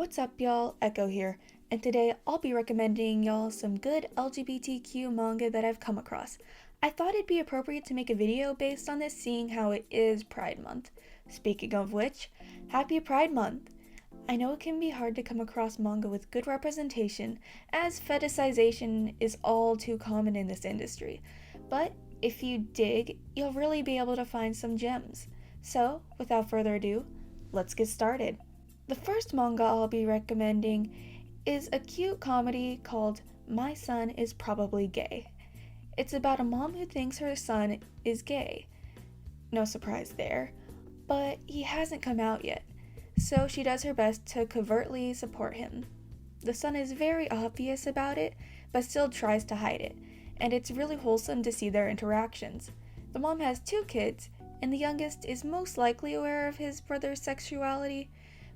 What's up, y'all? Echo here, and today I'll be recommending y'all some good LGBTQ manga that I've come across. I thought it'd be appropriate to make a video based on this, seeing how it is Pride Month. Speaking of which, happy Pride Month! I know it can be hard to come across manga with good representation, as fetishization is all too common in this industry, but if you dig, you'll really be able to find some gems. So, without further ado, let's get started. The first manga I'll be recommending is a cute comedy called My Son is Probably Gay. It's about a mom who thinks her son is gay. No surprise there, but he hasn't come out yet, so she does her best to covertly support him. The son is very obvious about it, but still tries to hide it, and it's really wholesome to see their interactions. The mom has 2 kids, and the youngest is most likely aware of his brother's sexuality,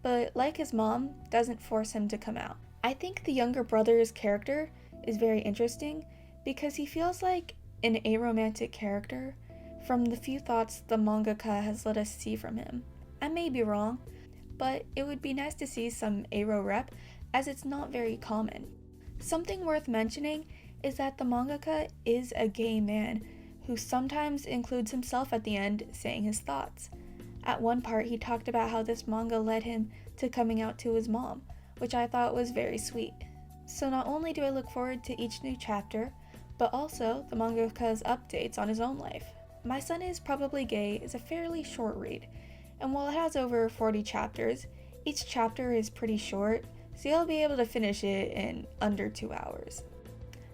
but like his mom, doesn't force him to come out. I think the younger brother's character is very interesting because he feels like an aromantic character from the few thoughts the mangaka has let us see from him. I may be wrong, but it would be nice to see some aro rep, as it's not very common. Something worth mentioning is that the mangaka is a gay man who sometimes includes himself at the end saying his thoughts. At one part, he talked about how this manga led him to coming out to his mom, which I thought was very sweet. So not only do I look forward to each new chapter, but also the mangaka's updates on his own life. My Son is Probably Gay is a fairly short read, and while it has over 40 chapters, each chapter is pretty short, so you'll be able to finish it in under 2 hours.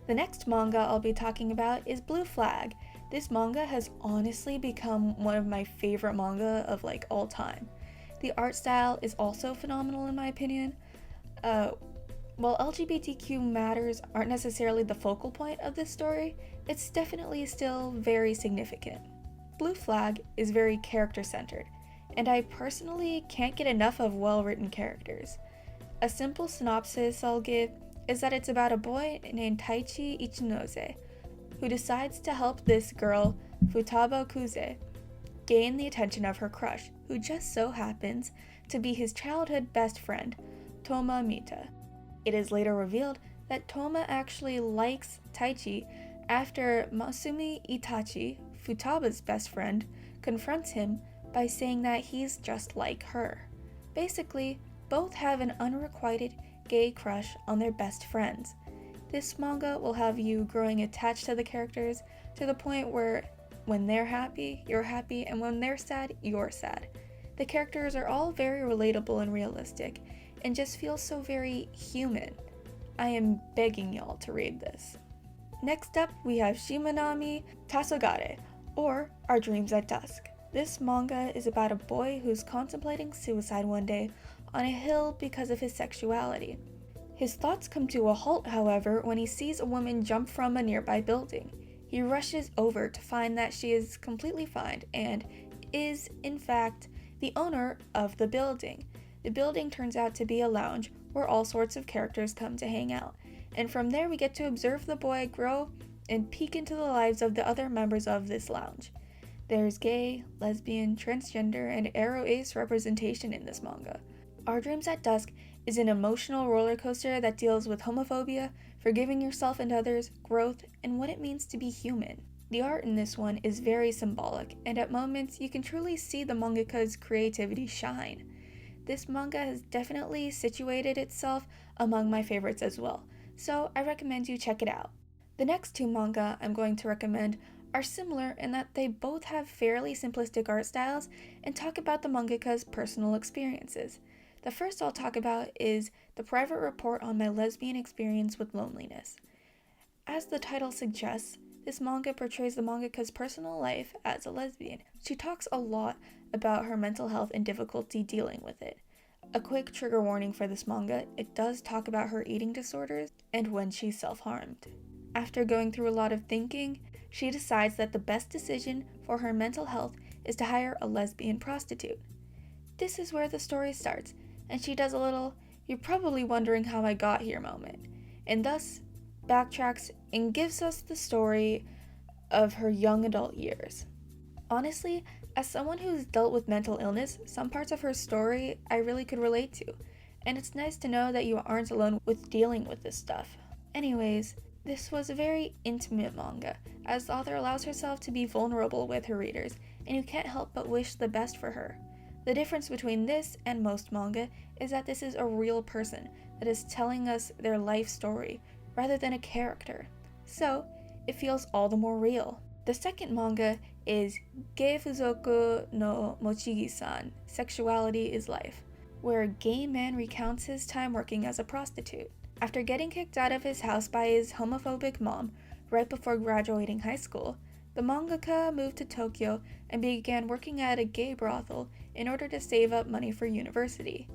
The next manga I'll be talking about is Blue Flag. This manga has honestly become one of my favorite manga of all time. The art style is also phenomenal in my opinion. While LGBTQ matters aren't necessarily the focal point of this story, it's definitely still very significant. Blue Flag is very character-centered, and I personally can't get enough of well-written characters. A simple synopsis I'll give is that it's about a boy named Taichi Ichinose, who decides to help this girl, Futaba Kuze, gain the attention of her crush, who just so happens to be his childhood best friend, Toma Mita. It is later revealed that Toma actually likes Taichi after Masumi Itachi, Futaba's best friend, confronts him by saying that he's just like her. Basically, both have an unrequited gay crush on their best friends. This manga will have you growing attached to the characters to the point where when they're happy, you're happy, and when they're sad, you're sad. The characters are all very relatable and realistic, and just feel so very human. I am begging y'all to read this. Next up, we have Shimanami Tasogare, or Our Dreams at Dusk. This manga is about a boy who's contemplating suicide one day on a hill because of his sexuality. His thoughts come to a halt, however, when he sees a woman jump from a nearby building. He rushes over to find that she is completely fine and is, in fact, the owner of the building. The building turns out to be a lounge where all sorts of characters come to hang out, and from there we get to observe the boy grow and peek into the lives of the other members of this lounge. There's gay, lesbian, transgender, and aro ace representation in this manga. Our Dreams at Dusk is an emotional roller coaster that deals with homophobia, forgiving yourself and others, growth, and what it means to be human. The art in this one is very symbolic, and at moments you can truly see the mangaka's creativity shine. This manga has definitely situated itself among my favorites as well, so I recommend you check it out. The next 2 manga I'm going to recommend are similar in that they both have fairly simplistic art styles and talk about the mangaka's personal experiences. The first I'll talk about is The Private Report on My Lesbian Experience with Loneliness. As the title suggests, this manga portrays the mangaka's personal life as a lesbian. She talks a lot about her mental health and difficulty dealing with it. A quick trigger warning for this manga, it does talk about her eating disorders and when she's self-harmed. After going through a lot of thinking, she decides that the best decision for her mental health is to hire a lesbian prostitute. This is where the story starts, and she does a little, "you're probably wondering how I got here" moment, and thus backtracks and gives us the story of her young adult years. Honestly, as someone who's dealt with mental illness, some parts of her story I really could relate to, and it's nice to know that you aren't alone with dealing with this stuff. Anyways, this was a very intimate manga, as the author allows herself to be vulnerable with her readers, and you can't help but wish the best for her. The difference between this and most manga is that this is a real person that is telling us their life story, rather than a character. So, it feels all the more real. The second manga is Ge Fuzoku no Mochigi-san, Sexuality is Life, where a gay man recounts his time working as a prostitute. After getting kicked out of his house by his homophobic mom right before graduating high school, the mangaka moved to Tokyo and began working at a gay brothel in order to save up money for university.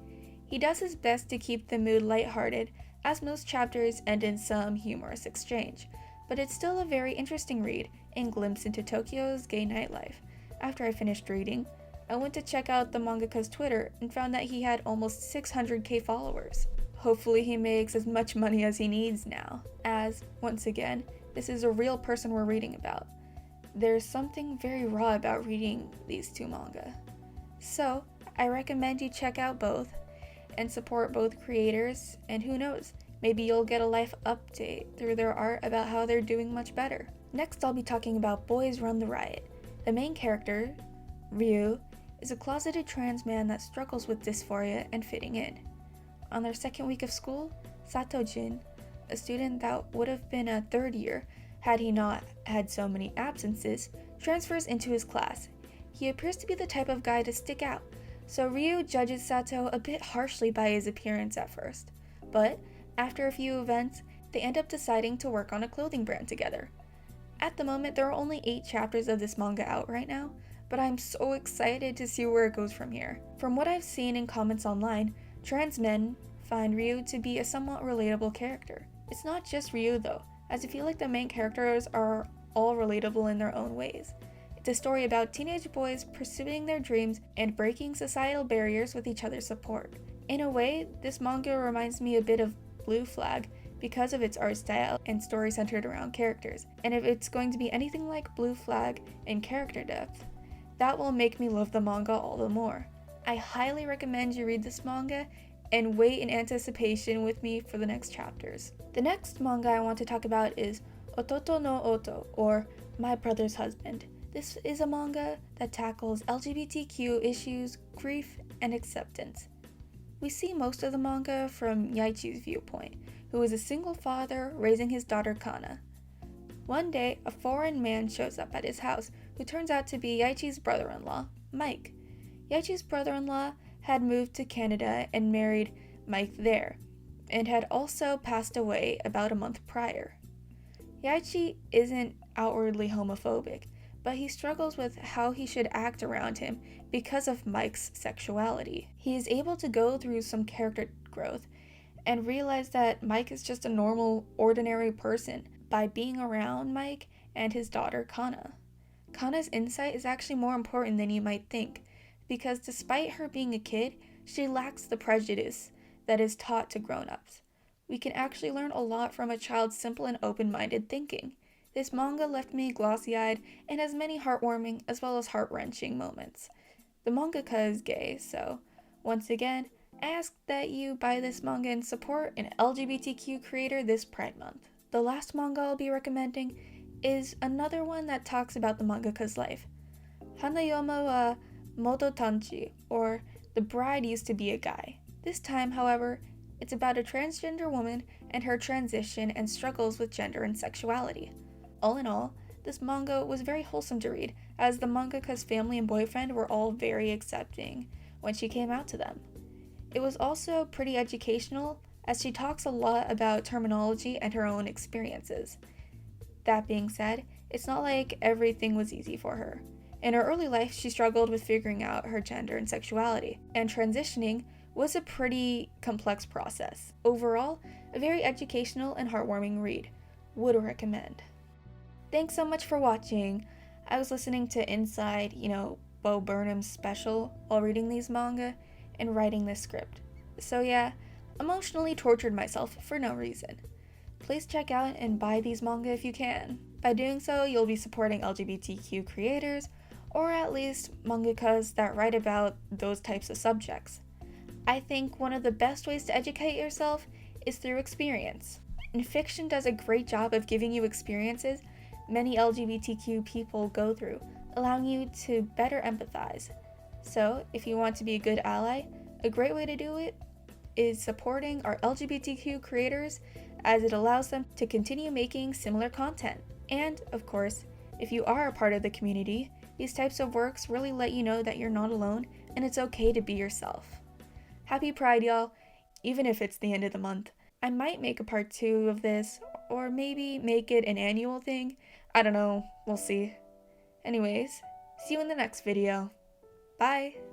He does his best to keep the mood lighthearted, as most chapters end in some humorous exchange, but it's still a very interesting read and glimpse into Tokyo's gay nightlife. After I finished reading, I went to check out the mangaka's Twitter and found that he had almost 600k followers. Hopefully he makes as much money as he needs now, as, once again, this is a real person we're reading about. There's something very raw about reading these two manga. So, I recommend you check out both and support both creators, and who knows, maybe you'll get a life update through their art about how they're doing much better. Next, I'll be talking about Boys Run the Riot. The main character, Ryu, is a closeted trans man that struggles with dysphoria and fitting in. On their second week of school, Sato-jin, a student that would have been a third year had he not had so many absences, transfers into his class. He appears to be the type of guy to stick out, so Ryu judges Sato a bit harshly by his appearance at first. But after a few events, they end up deciding to work on a clothing brand together. At the moment, there are only 8 chapters of this manga out right now, but I'm so excited to see where it goes from here. From what I've seen in comments online, trans men find Ryu to be a somewhat relatable character. It's not just Ryu though, as I feel like the main characters are all relatable in their own ways. It's a story about teenage boys pursuing their dreams and breaking societal barriers with each other's support. In a way, this manga reminds me a bit of Blue Flag because of its art style and story centered around characters, and if it's going to be anything like Blue Flag in character depth, that will make me love the manga all the more. I highly recommend you read this manga and wait in anticipation with me for the next chapters. The next manga I want to talk about is Ototo no Oto, or My Brother's Husband. This is a manga that tackles LGBTQ issues, grief, and acceptance. We see most of the manga from Yaichi's viewpoint, who is a single father raising his daughter Kana. One day, a foreign man shows up at his house who turns out to be Yaichi's brother-in-law, Mike. Yaichi's brother-in-law had moved to Canada and married Mike there, and had also passed away about a month prior. Yaichi isn't outwardly homophobic, but he struggles with how he should act around him because of Mike's sexuality. He is able to go through some character growth and realize that Mike is just a normal, ordinary person by being around Mike and his daughter Kana. Kana's insight is actually more important than you might think, because despite her being a kid, she lacks the prejudice that is taught to grown-ups. We can actually learn a lot from a child's simple and open-minded thinking. This manga left me glossy-eyed and has many heartwarming as well as heart-wrenching moments. The mangaka is gay, so once again, I ask that you buy this manga and support an LGBTQ creator this Pride Month. The last manga I'll be recommending is another one that talks about the mangaka's life. Hanayoma wa Moto Tanchi, or The Bride Used to Be a Guy. This time, however, it's about a transgender woman and her transition and struggles with gender and sexuality. All in all, this manga was very wholesome to read, as the mangaka's family and boyfriend were all very accepting when she came out to them. It was also pretty educational, as she talks a lot about terminology and her own experiences. That being said, it's not like everything was easy for her. In her early life, she struggled with figuring out her gender and sexuality, and transitioning was a pretty complex process. Overall, a very educational and heartwarming read. Would recommend. Thanks so much for watching. I was listening to Inside, Bo Burnham's special while reading these manga and writing this script. So yeah, emotionally tortured myself for no reason. Please check out and buy these manga if you can. By doing so, you'll be supporting LGBTQ creators, or at least mangakas that write about those types of subjects. I think one of the best ways to educate yourself is through experience. And fiction does a great job of giving you experiences many LGBTQ people go through, allowing you to better empathize. So, if you want to be a good ally, a great way to do it is supporting our LGBTQ creators as it allows them to continue making similar content. And, of course, if you are a part of the community, these types of works really let you know that you're not alone and it's okay to be yourself. Happy Pride, y'all, even if it's the end of the month. I might make a part 2 of this, or maybe make it an annual thing. I don't know, we'll see. Anyways, see you in the next video. Bye!